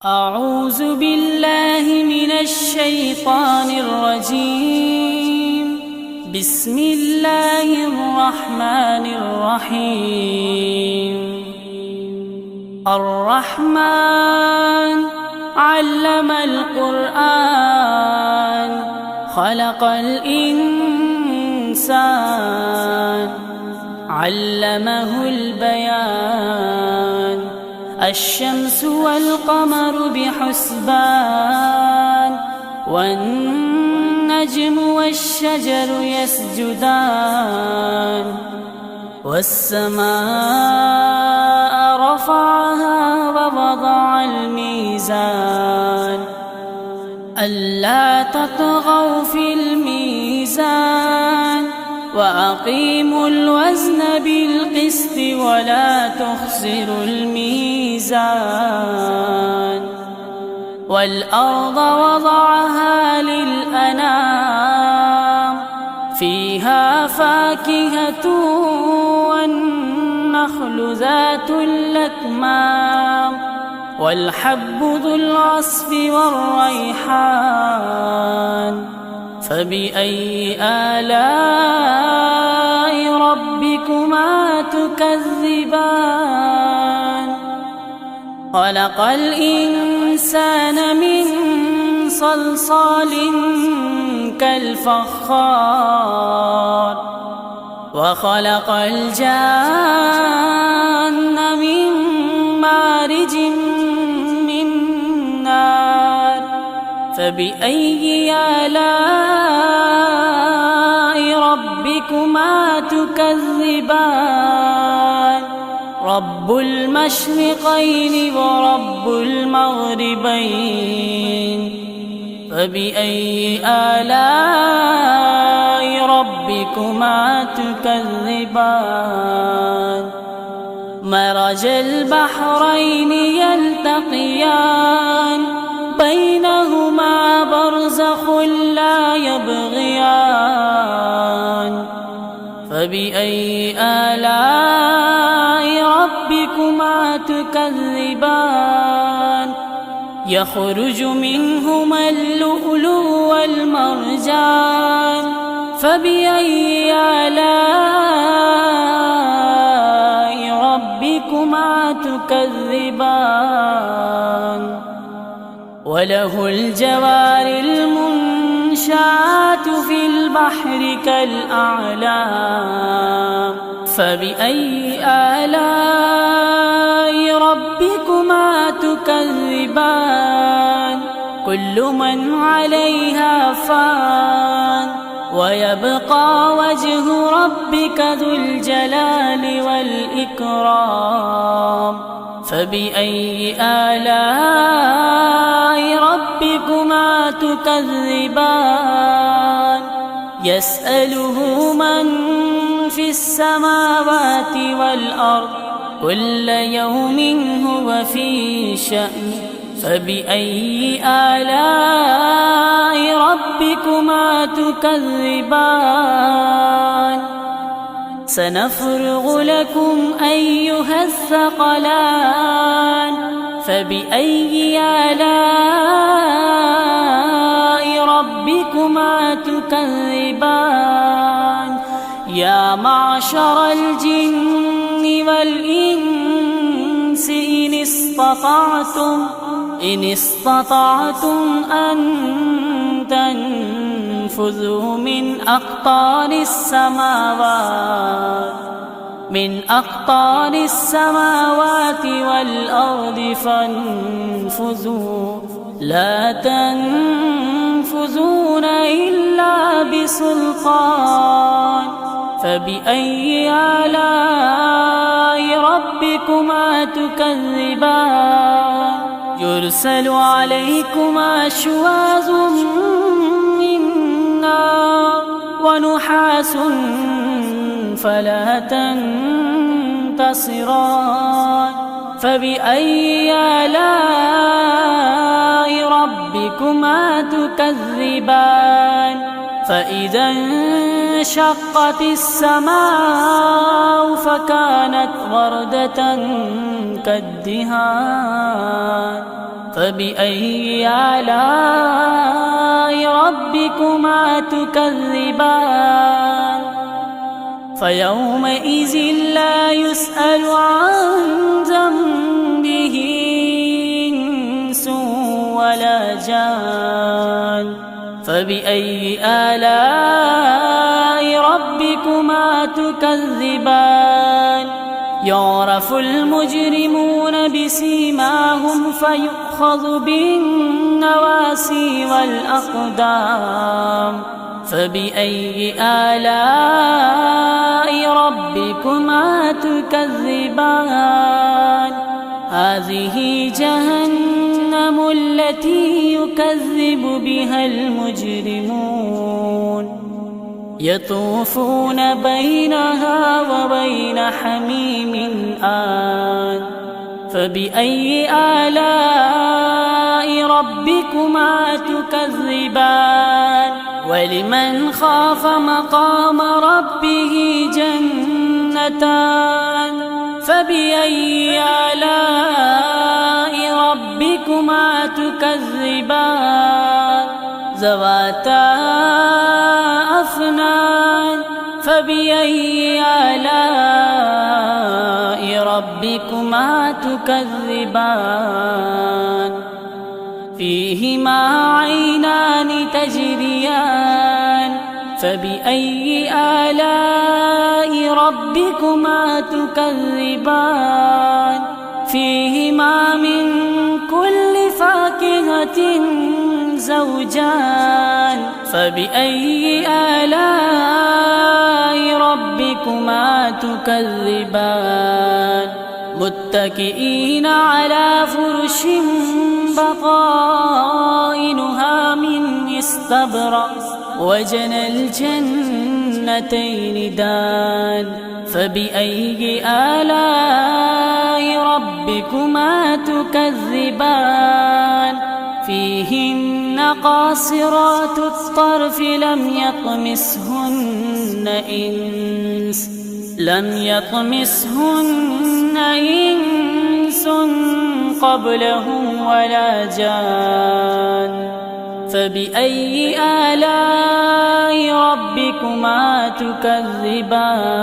أعوذ بالله من الشيطان الرجيم. بسم الله الرحمن الرحيم. الرحمن علم القرآن خلق الإنسان علمه البيان. الشمس والقمر بحسبان والنجم والشجر يسجدان. والسماء رفعها ووضع الميزان ألا تطغوا في الميزان وأقيموا الوزن بالقسط ولا تخسروا الميزان. والأرض وضعها للأنام فيها فاكهة والنخل ذات الأكمام والحب ذو العصف والريحان. فبأي آلاء ربكما تكذبان؟ خلق الإنسان من صلصال كالفخار وخلق الجان من مارج من نار. فبأي آلاء ربكما تكذبان؟ رب المشرقين ورب المغربين. فبأي آلاء ربكما تكذبان؟ مرج البحرين يلتقيان بينهما برزخ لا يبغيان. فبأي آلاء ربكما تكذبان؟ يخرج منهما اللؤلؤ والمرجان. فبأي آلاء ربكما تكذبان؟ وله الجوار المنشآت في البحر كالأعلام. فبأي آلاء ربكما تكذبان؟ كل من عليها فان ويبقى وجه ربك ذو الجلال والإكرام. فبأي آلاء ربكما تكذبان؟ يسأله من في السماوات والأرض كل يوم هو في شأن. فبأي آلاء ربكما تكذبان؟ سنفرغ لكم أيها الثقلان. فبأي آلاء ربكما تكذبان؟ يا معشر الجن والإنس إن استطعتم أن تنفذوا من أقطار السماوات والأرض فانفذوا لا تنفذون إلا بسلطان. فبأي آلاء ربكما تكذبان؟ يرسل عليكما شواظ من نار ونحاس فلا تنتصران. فبأي آلاء ربكما تكذبان؟ فإذا انشقت السماء فكانت وردة كالدهان فبأي آلاء ربكما تكذبان فيومئذ لا يسأل عن ذنبه إنس ولا جان فبأي آلاء ربكما تكذبان يعرف المجرمون بسيماهم فيؤخذ بالنواسي والأقدام فبأي آلاء ربكما تكذبان هذه جهنم التي يكذب بها المجرمون يطوفون بينها وبين حميم آن فبأي آلاء ربكما تكذبان ولمن خاف مقام ربه جنتان فبأي آلاء ربكما تكذبان ذواتا أفنان فبأي آلاء ربكما تكذبان فيهما عينان تجريان فبأي آلاء ربكما تكذبان فيهما من كل فاكهة زوجان فبأي آلاء ربكما تكذبان متكئين على فرش بطائنها من استبرق وجنى الجنتين دان فبأي آلاء ربكما تكذبان فيهن قاصرات الطرف لم يطمسهن إنس قبلهم ولا جان فبأي آلاء ربكما تكذبان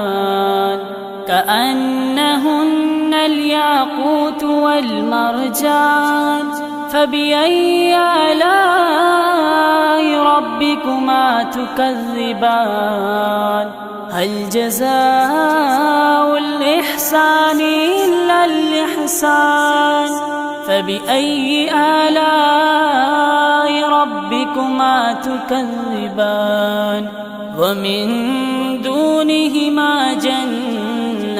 كأنهن الياقوت والمرجان فبأي آلاء ربكما تكذبان هل جزاء الإحسان إلا الإحسان فبأي آلاء ربكما تكذبان ومن دونهما جنتان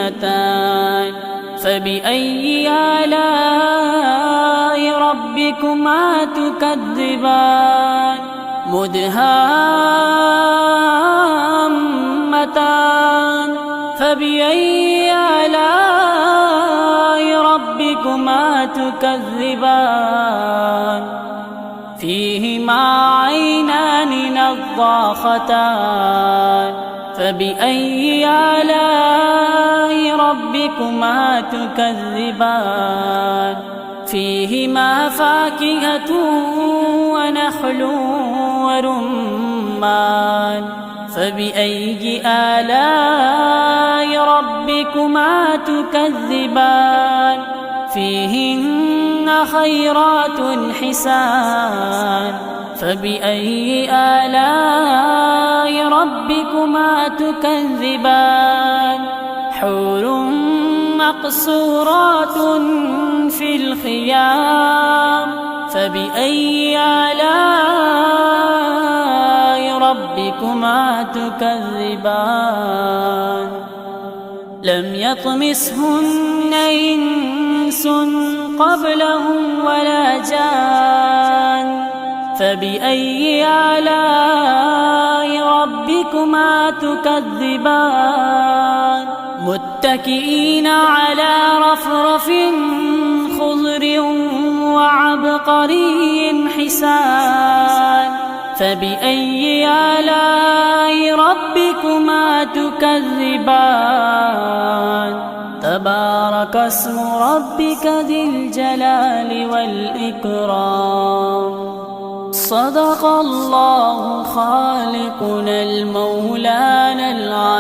فبأي آلاء ربكما تكذبان مدهامتان فبأي آلاء ربكما تكذبان فيهما عينان نضاختان فبأي آلاء ربكما تكذبان فيهما فاكهة ونخل ورمان فبأي آلاء ربكما تكذبان فيهن خيرات حسان فبأي آلاء ربكما تكذبان حور مقصورات في الخيام فبأي آلاء ربكما تكذبان لم يطمسهن إنس قبلهم ولا جان فبأي آلاء ربكما تكذبان متكئين على رفرف خضر وعبقري حسان فبأي آلاء ربكما تكذبان تبارك اسم ربك ذي الجلال والإكرام والإكرام. صدق الله خالقنا المولانا العليم